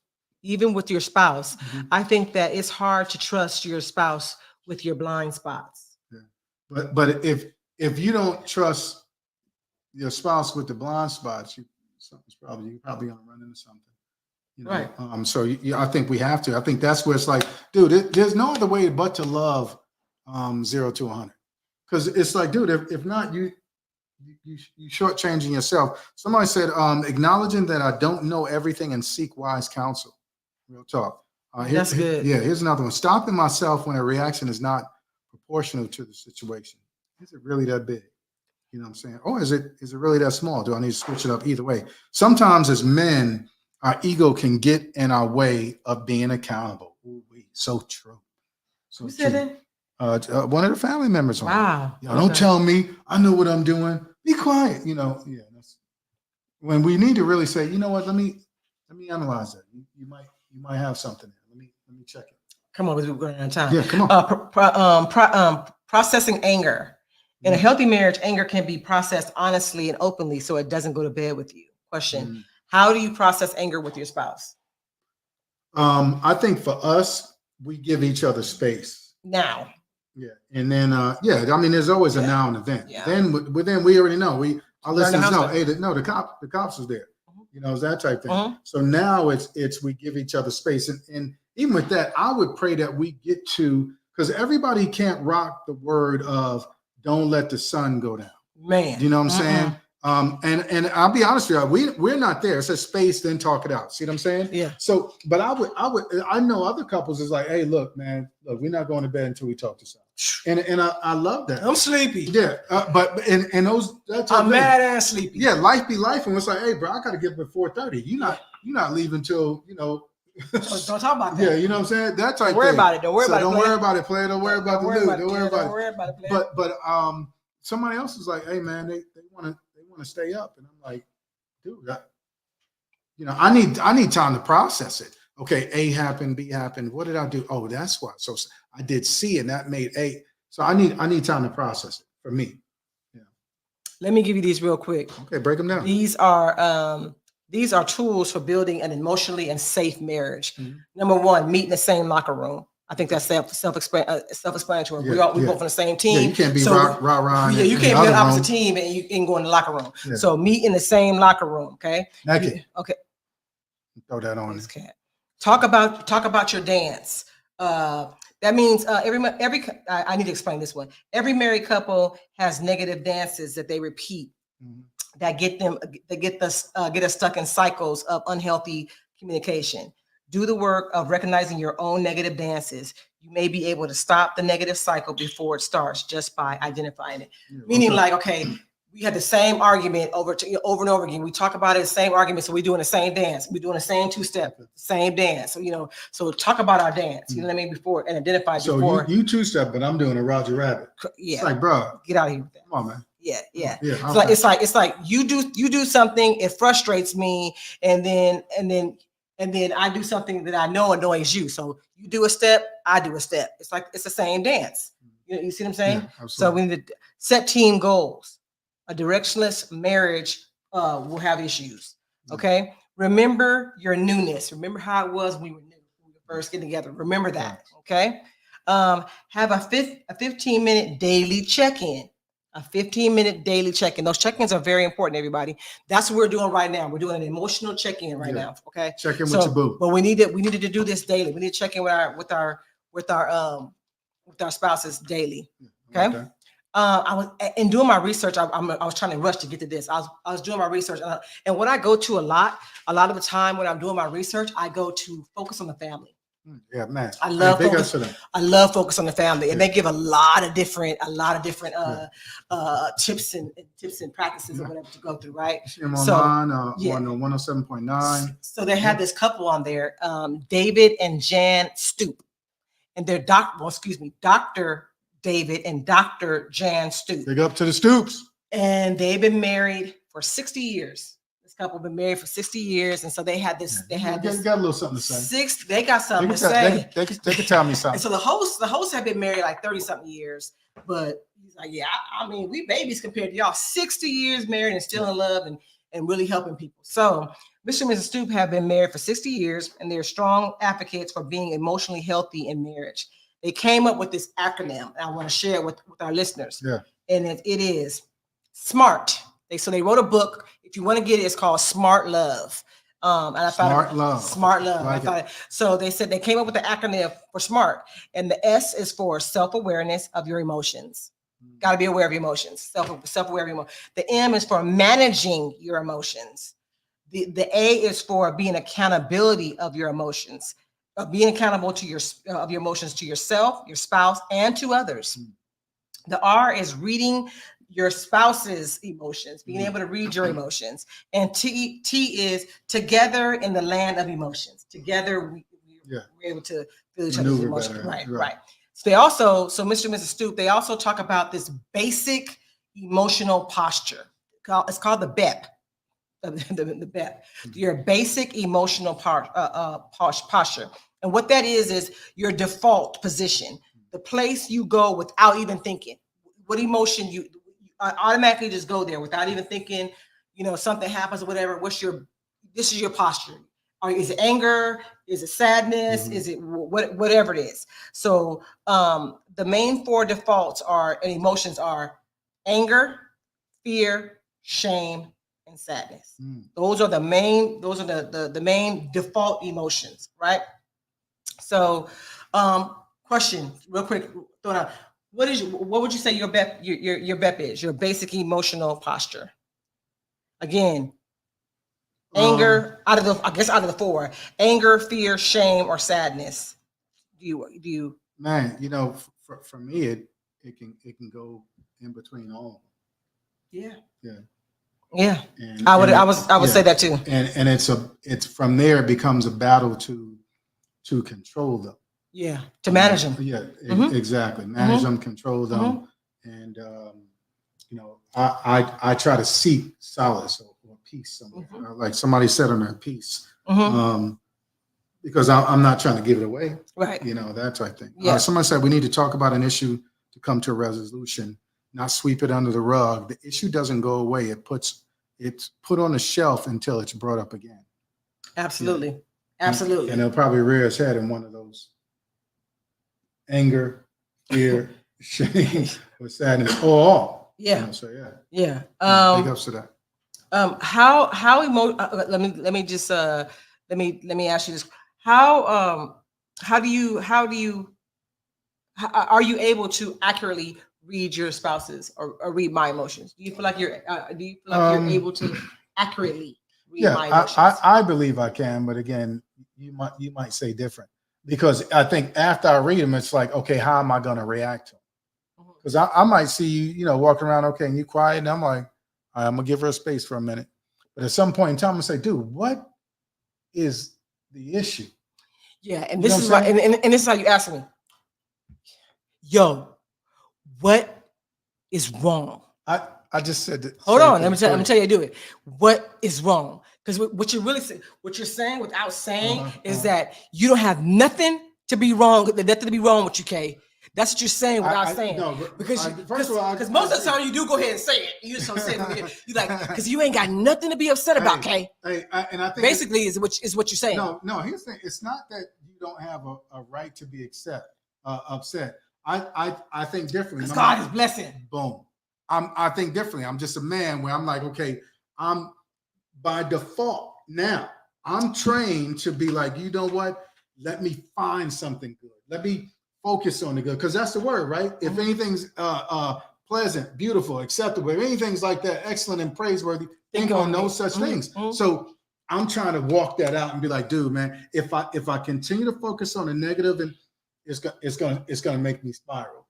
even with your spouse, I think that it's hard to trust your spouse with your blind spots. Yeah. But if you don't trust your spouse with the blind spots, you're probably gonna run into something. Right. So I think we have to. I think that's where it's like, dude, there's no other way but to love 0 to 100. Because it's like, dude, if not, you shortchanging yourself. Somebody said, acknowledging that I don't know everything and seek wise counsel. Real talk. That's good. Yeah, here's another one. Stopping myself when a reaction is not proportional to the situation. Is it really that big? You know what I'm saying? Or is it really that small? Do I need to switch it up? Either way. Sometimes as men, our ego can get in our way of being accountable. So true. So Who said true. that? One of the family members. Wow. Yo, don't tell me. I know what I'm doing. Be quiet. Yeah. That's when we need to really say, you know what? Let me analyze that. You might have something there. Let me check it. Come on, we're going out of time. Yeah, come on. Processing anger. In a healthy marriage, anger can be processed honestly and openly, so it doesn't go to bed with you. Question: How do you process anger with your spouse? I think for us, we give each other space. Now. Yeah, and then I mean, there's always a now and event. Yeah. Then we already know. Our listeners know. Hey, the cops was there. It's that type thing. So now it's we give each other space, and even with that, I would pray that we get to, because everybody can't rock the word of don't let the sun go down. Man, you know what I'm saying? And I'll be honest with you, we're not there. It's a space, then talk it out. See what I'm saying? Yeah. So, but I know other couples is like, hey, look, man, we're not going to bed until we talk this out. And I love that. I'm sleepy. Yeah. But those, I'm mad and sleepy. Yeah. Life be life. And it's like, hey, bro, I got to get up at 4:30. You're not leaving till, Don't talk about that. Yeah, you know what I'm saying? That type Don't worry thing. about it. Don't worry about it. Don't worry about it, player. Don't worry about the dude. Don't worry about it. Don't worry about it, player. But somebody else is like, hey man, they want to stay up, and I'm like, dude, I need time to process it. Okay, A happened, B happened. What did I do? Oh, that's why. So I did C, and that made A. So I need time to process it for me. Yeah. Let me give you these real quick. Okay, break them down. These are tools for building an emotionally and safe marriage. Number one, meet in the same locker room. I think that's self-explanatory. We both on the same team. Yeah, you can't be rah-rah. Yeah, you can't be on the opposite team and you can go in the locker room. Yeah. So meet in the same locker room. Okay. Naked. Okay. Throw that on. Talk about your dance. That means I need to explain this one. Every married couple has negative dances that they repeat that get us stuck in cycles of unhealthy communication. Do the work of recognizing your own negative dances. You may be able to stop the negative cycle before it starts just by identifying it. Meaning like, okay, we had the same argument over and over again. We talk about it, the same argument. So we're doing the same dance. We're doing the same two-step, same dance. So, so talk about our dance, you know what I mean? Before and identify before. So you two-step, but I'm doing a Roger Rabbit. Yeah. It's like, bro, get out of here with that. Come on, man. Yeah. Okay. It's like you do something, it frustrates me, and then I do something that I know annoys you. So you do a step, I do a step. It's like it's the same dance. You see what I'm saying? Yeah, so we need to set team goals. A directionless marriage will have issues. Okay. Remember your newness. Remember how it was when we were new, when we were first getting together. Remember that. Okay. Have a 15-minute daily check-in. A 15-minute daily check-in. Those check-ins are very important, everybody. That's what we're doing right now. We're doing an emotional check-in right now. Okay. Check in with your boo. But we needed to do this daily. We need to check in with our spouses daily. Okay. I was in doing my research. I was trying to rush to get to this. I was doing my research, and what I go to a lot of the time when I'm doing my research, I go to Focus on the Family. Yeah, man. I love Focus on the Family, and they give a lot of different tips and practices or whatever to go through, right? On 107.9. So they had this couple on there, David and Jan Stoop, and their Dr. David and Dr. Jan Stoop. Big up to the Stoops. And they've been married for 60 years. This couple been married for 60 years. And so they had this, They got a little something to say. They got something to say. They can tell me something. And so the hosts have been married like 30 something years, but he's like, yeah, I mean, we babies compared to y'all. 60 years married and still in love and really helping people. So Mr. and Mrs. Stoop have been married for 60 years, and they're strong advocates for being emotionally healthy in marriage. They came up with this acronym, and I want to share it with our listeners. Yeah. And it is SMART. They wrote a book. If you want to get it, it's called Smart Love. And I thought Smart Love. Like so they said they came up with the acronym for SMART, and the S is for self-awareness of your emotions. Got to be aware of your emotions. Self-aware of your emotions. The M is for managing your emotions. The A is for being accountability of your emotions. Being accountable to your emotions to yourself, your spouse, and to others. The R is reading your spouse's emotions, being able to read your emotions. And T is together in the land of emotions. Together we're able to feel each other's Maneuver emotions. better, Right, right. right. So they also, so Mr. and Mrs. Stoop, they also talk about this basic emotional posture. It's called the BEP. The BEP, your basic emotional posture. And what that is your default position, the place you go without even thinking. What emotion you automatically just go there without even thinking, something happens or whatever. This is your posture. Or is it anger? Is it sadness? Is it whatever it is? So the main 4 defaults and emotions are anger, fear, shame, and sadness. Those are the main, the main default emotions, right? So question real quick, throw it out. What would you say your BEP is, your basic emotional posture? Again, anger, out of the 4, anger, fear, shame, or sadness. Do you Man, for me it can go in between all. Yeah. Yeah. Yeah. And I would say that too. And it's from there it becomes a battle to control them. Yeah. To manage them. Yeah, exactly. Manage them, control them. And I try to seek solace or peace somewhere. Like somebody said on their piece. Because I'm not trying to give it away. Right. That type thing. Yeah. Someone said we need to talk about an issue to come to a resolution, not sweep it under the rug. The issue doesn't go away. It's put on a shelf until it's brought up again. Absolutely. Yeah. Absolutely. And it'll probably rear its head in one of those anger, fear, shame, or sadness, or all. Yeah. So yeah. Yeah. Big ups to that. How let me just let me ask you this. How are you able to accurately read your spouses or read my emotions? Do you feel like you're able to accurately read my emotions? I believe I can, but again, you might say different, because I think after I read them, it's like, okay, how am I going to react to them? Because I might see you, walking around, okay, and you quiet, and I'm like, all right, I'm gonna give her a space for a minute. But at some point in time, I'm gonna say, dude, what is the issue? Yeah, and this is why, and this is how you ask me, yo, what is wrong? I just said that. Hold on, let me tell you how to do it. What is wrong? Because what you're saying without saying is that you don't have nothing to be wrong, nothing to be wrong with you, Kay. That's what you're saying without saying. No, because most of the time you do go ahead and say it. You just don't say it. You like, because you ain't got nothing to be upset about, Kay. And I think basically is what you're saying. No. Here's the thing. It's not that you don't have a right to be upset. I think differently. Because God is blessing. Boom. I think differently. I'm just a man where I'm like, okay, I'm by default now. I'm trained to be like, you know what? Let me find something good. Let me focus on the good, because that's the word, right? If anything's pleasant, beautiful, acceptable, if anything's like that, excellent and praiseworthy, think on no such things. So I'm trying to walk that out and be like, dude, man, if I continue to focus on the negative, and it's gonna make me spiral,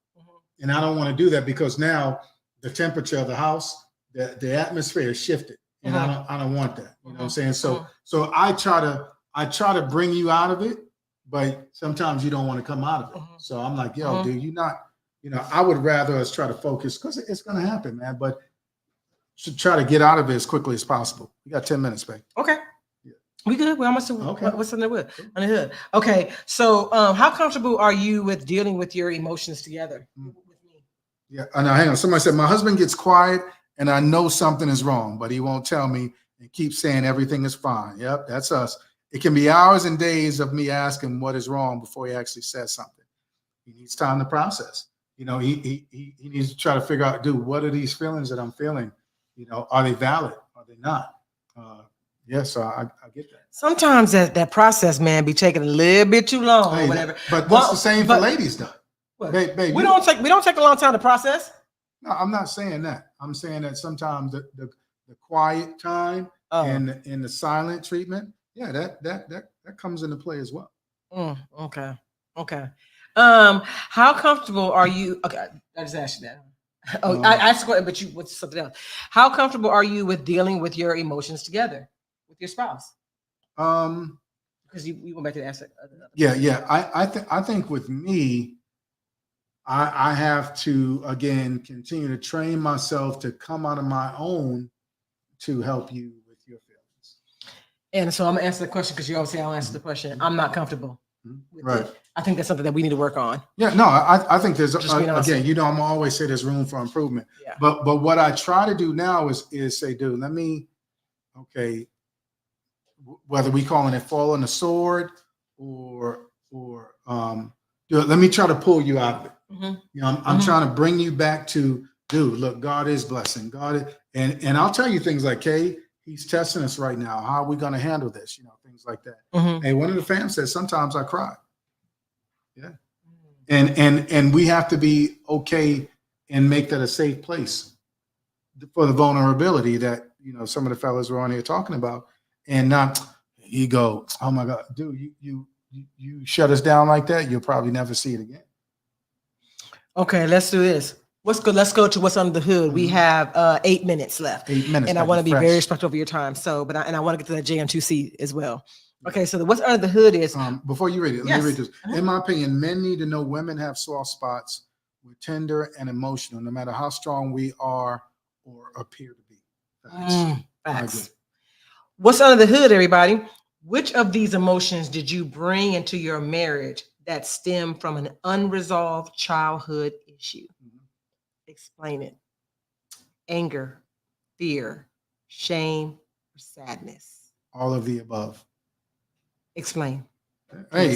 and I don't want to do that, because now the temperature of the house, the atmosphere is shifted, and I don't want that. You know what I'm saying? So I try to bring you out of it. But sometimes you don't want to come out of it. So I'm like, yo, dude, I would rather us try to focus, because it's going to happen, man. But should try to get out of it as quickly as possible. We got 10 minutes, babe. Okay. Yeah. We good? We're almost what's in the hood? On the hood. Okay. So how comfortable are you with dealing with your emotions together? With me? Yeah. Now, hang on. Somebody said, my husband gets quiet and I know something is wrong, but he won't tell me and keeps saying everything is fine. Yep, that's us. It can be hours and days of me asking what is wrong before he actually says something. He needs time to process. He needs to try to figure out, dude, what are these feelings that I'm feeling? Are they valid? Are they not? So I get that. Sometimes that process, man, be taking a little bit too long or whatever. But that's the same for ladies, though. Babe, we don't take a long time to process. No, I'm not saying that. I'm saying that sometimes the quiet time and the silent treatment. Yeah, that comes into play as well. Okay. How comfortable are you? Okay, I just asked you that. I asked you, but what's something else? How comfortable are you with dealing with your emotions together with your spouse? Because Because you went back to the asset. Yeah. I think with me, I have to again continue to train myself to come out of my own to help you with your feelings. And so I'm gonna answer the question because you always say I'll answer the question. I'm not comfortable with Right. it. I think that's something that we need to work on. Yeah, no, I think there's Just being honest. again, I'm always say there's room for improvement. Yeah. But what I try to do now is say, dude, okay, whether we calling it fall on the sword or let me try to pull you out of it. I'm trying to bring you back to, dude, look, God is blessing. And I'll tell you things like, hey, he's testing us right now. How are we going to handle this? Things like that. Hey, one of the fans said, sometimes I cry. Yeah. And we have to be okay and make that a safe place for the vulnerability that, some of the fellas were on here talking about, and not you go, oh my God, dude, you shut us down like that, you'll probably never see it again. Okay, let's do this. Let's go to what's under the hood. We have 8 minutes left. 8 minutes. And I want to be very respectful of your time. So, I want to get to the JM2C as well. Okay, so what's under the hood is before you read it, let me read this. In my opinion, men need to know women have soft spots. We're tender and emotional, no matter how strong we are or appear to be. Facts. What's under the hood, everybody? Which of these emotions did you bring into your marriage that stem from an unresolved childhood issue? Explain it. Anger, fear, shame, or sadness? All of the above. Explain. Hey,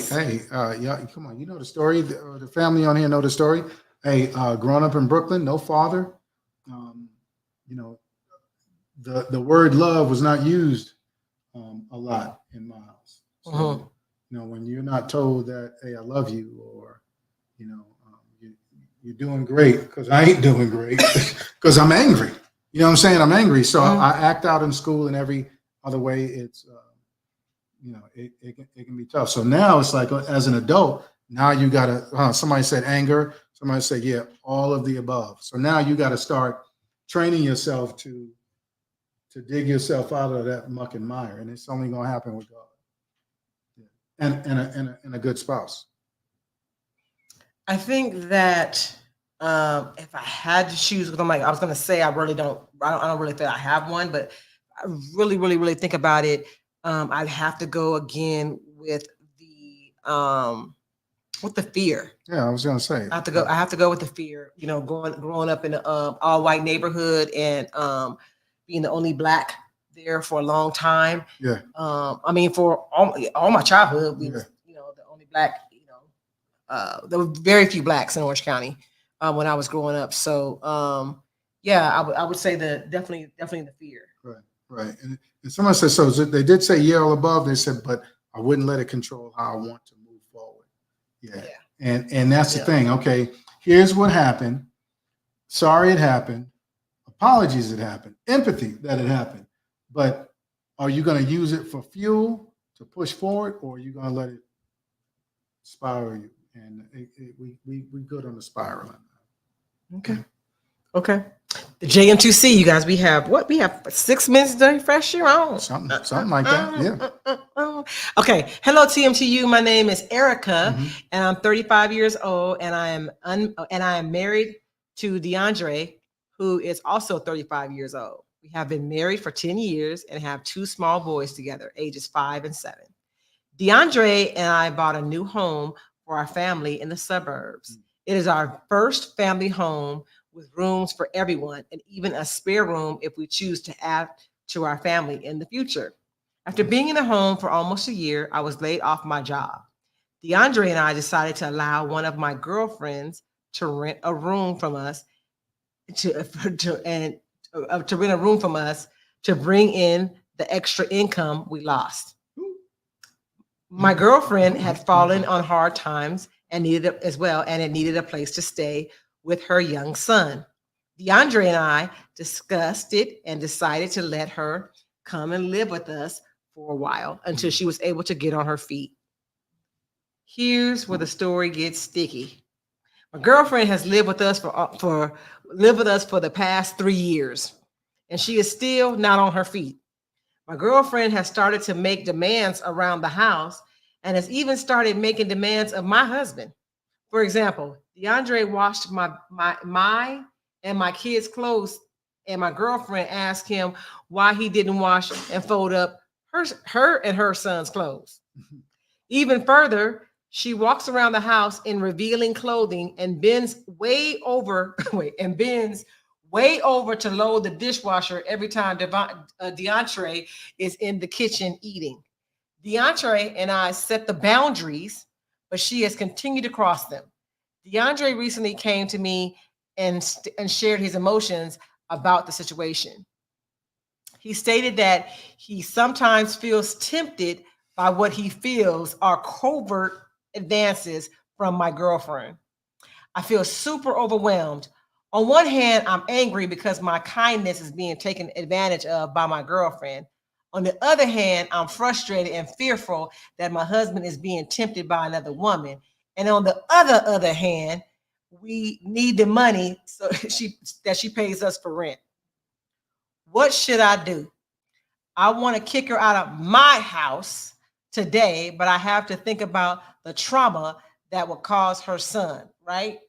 yeah, come on. You know the story. The family on here know the story. Hey, growing up in Brooklyn, no father. The word love was not used a lot in my house. So, when you're not told that, hey, I love you, or, you're doing great, because I ain't doing great, because I'm angry. You know what I'm saying? I'm angry. So I act out in school in every other way. It's, it can be tough. So now it's like, as an adult, now you got to, somebody said anger. Somebody said, yeah, all of the above. So now you got to start training yourself to dig yourself out of that muck and mire. And it's only going to happen with God. And a good spouse. I think that if I had to choose, because I was going to say, I don't really feel I have one, but I really, really, really think about it. I'd have to go again with the fear. Yeah, I was going to say. I have to go with the fear. Growing up in an all white neighborhood and being the only Black there for a long time. Yeah. For all my childhood, we was, the only Black. There were very few Blacks in Orange County when I was growing up. So I would say definitely the fear. Right. And someone said, so they did say all above. They said, but I wouldn't let it control how I want to move forward. Yeah. And that's the thing. Okay, here's what happened. Sorry it happened. Apologies it happened. Empathy that it happened. But are you going to use it for fuel to push forward, or are you going to let it spiral you? And we good on the spiral. Okay. The JM2C, you guys, we have 6 minutes to refresh your own. Something like that. Yeah. Okay. Hello, TMTU. My name is Erica, and I'm 35 years old, and I am married to DeAndre, who is also 35 years old. We have been married for 10 years and have 2 small boys together, ages 5 and 7. DeAndre and I bought a new home for our family in the suburbs. It is our first family home with rooms for everyone, and even a spare room if we choose to add to our family in the future. After being in the home for almost a year, I was laid off my job. DeAndre and I decided to allow one of my girlfriends to rent a room from us to bring in the extra income we lost. My girlfriend had fallen on hard times and needed a place to stay with her young son. DeAndre and I discussed it and decided to let her come and live with us for a while until she was able to get on her feet. Here's where the story gets sticky. My girlfriend has lived with us for the past 3 years, and she is still not on her feet. My girlfriend has started to make demands around the house and has even started making demands of my husband. For example, DeAndre washed my and my kids' clothes, and my girlfriend asked him why he didn't wash and fold up her and her son's clothes. Even further, she walks around the house in revealing clothing and bends way over to load the dishwasher every time DeAndre is in the kitchen eating. DeAndre and I set the boundaries, but she has continued to cross them. DeAndre recently came to me and shared his emotions about the situation. He stated that he sometimes feels tempted by what he feels are covert advances from my girlfriend. I feel super overwhelmed. On one hand, I'm angry because my kindness is being taken advantage of by my girlfriend. On the other hand, I'm frustrated and fearful that my husband is being tempted by another woman. And on the other hand, we need the money so she pays us for rent. What should I do? I want to kick her out of my house today, but I have to think about the trauma that would cause her son, right?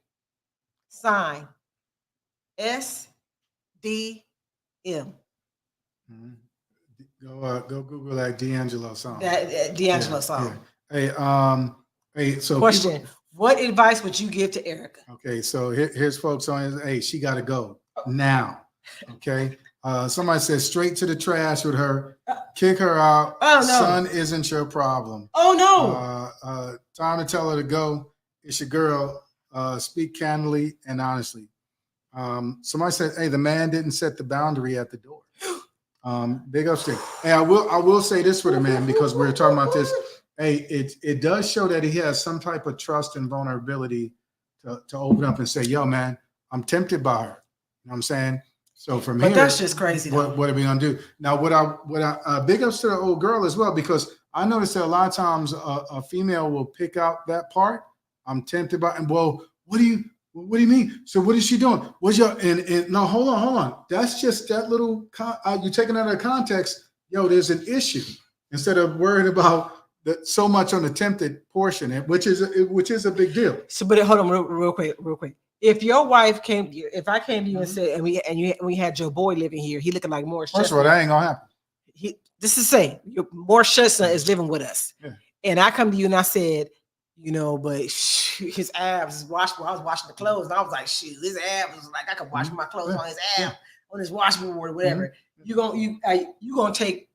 Sign SDM. Mm-hmm. Go Google that D'Angelo song. That D'Angelo song. Yeah. Hey, so question: what advice would you give to Erica? Okay, so here's folks on his. Hey, she got to go now. Okay. Somebody says straight to the trash with her, kick her out. Oh no, son isn't your problem. Oh no. Time to tell her to go. It's your girl. Speak candidly and honestly. Somebody said, hey, the man didn't set the boundary at the door. Big ups to him. Hey, I will say this for the man, because we were talking about this. Hey, it does show that he has some type of trust and vulnerability to open up and say, yo, man, I'm tempted by her. You know what I'm saying? So from here, that's just crazy. What are we gonna do now? What I big ups to the old girl as well, because I noticed that a lot of times a female will pick out that part. I'm tempted by, and well, what do you mean? So what is she doing? What's your and no, hold on. That's just that little. You're taking it out of context. Yo, there's an issue. Instead of worrying about so much on the tempted portion, which is a big deal. So, but hold on, real quick. If your wife came, if I came to you and said, we had your boy living here, he looking like Morris Chestnut. First of all, that ain't gonna happen. This is saying Morris Chestnut is living with us, and I come to you and I said, but his abs is washed. I was washing the clothes, and I was like, shoot, his abs was like I could wash my clothes on his abs on his washboard or whatever. You gonna take.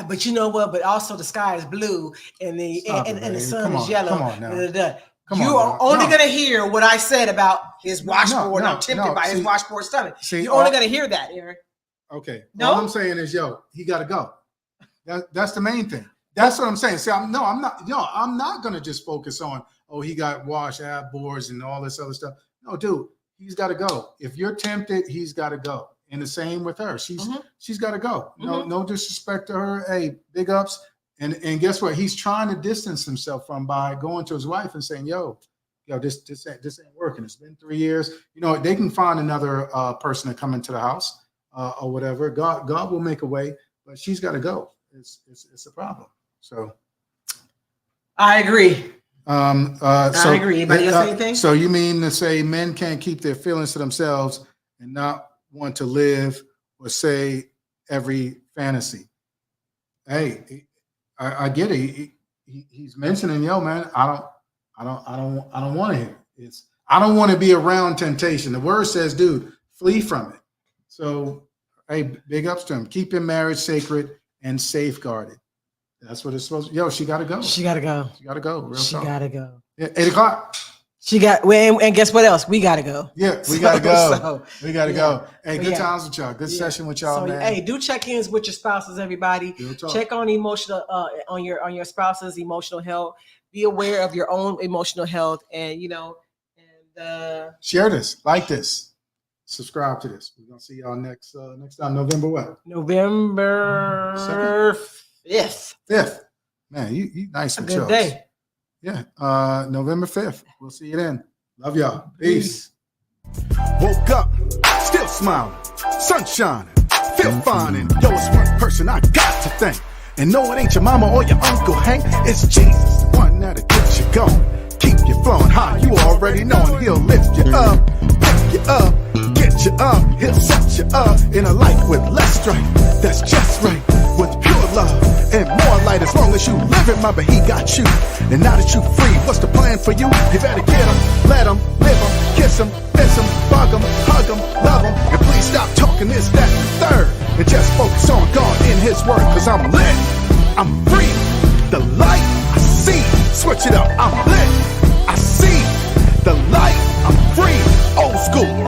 But you know what? But also the sky is blue and the sun is yellow. Come on now. You are only going to hear what I said about his washboard. I'm tempted by his washboard stomach. You're only going to hear that, Eric. Okay. All I'm saying is, he got to go. That's the main thing. That's what I'm saying. See, I'm not going to just focus on, he got wash ab boards and all this other stuff. No, dude, he's got to go. If you're tempted, he's got to go. And the same with her. She's got to go. No disrespect to her. Hey, big ups. And guess what? He's trying to distance himself by going to his wife and saying, yo, this ain't working. It's been 3 years. They can find another person to come into the house or whatever. God will make a way, but she's got to go. It's a problem. So I agree. I agree. Anybody else anything? So you mean to say men can't keep their feelings to themselves and not want to live or say every fantasy? Hey, I get it. He's mentioning, yo, man, I don't want to hear it. I don't want to be around temptation. The word says, dude, flee from it. So, hey, big ups to him. Keep your marriage sacred and safeguarded. That's what it's supposed to. Yo, she got to go. She got to go. She got to go. Real she got to go. Yeah, 8:00. And guess what else? We got to go. Yeah, we got to go. We got to go. Hey, good times with y'all. Good session with y'all, man. Hey, do check-ins with your spouses, everybody. Check on emotional, on your spouse's emotional health. Be aware of your own emotional health, and share this, like this, subscribe to this. We're gonna see y'all next time. November what? November 5th. 5th. Man, you nice and chill. Good day. Yeah, November 5th. We'll see you then. Love y'all. Peace. Woke up, still smiling, sun shining, feel fine, and yo, it's one person I got to thank. And no, it ain't your mama or your Uncle Hank, it's Jesus, one that'll get you going. Keep you flowing high, you already know, and he'll lift you up, pick you up, get you up. He'll set you up in a life with less strife. That's just right, with pure love and more light. As long as you live it, but he got you. And now that you free, what's the plan for you? You better get him, let him, live him, kiss him, miss him, bug him, hug him, love him. And please stop talking this, that, and the third. And just focus on God in his word. Cause I'm lit, I'm free. The light I see, switch it up, I'm lit. I see the light, I'm free. Old school.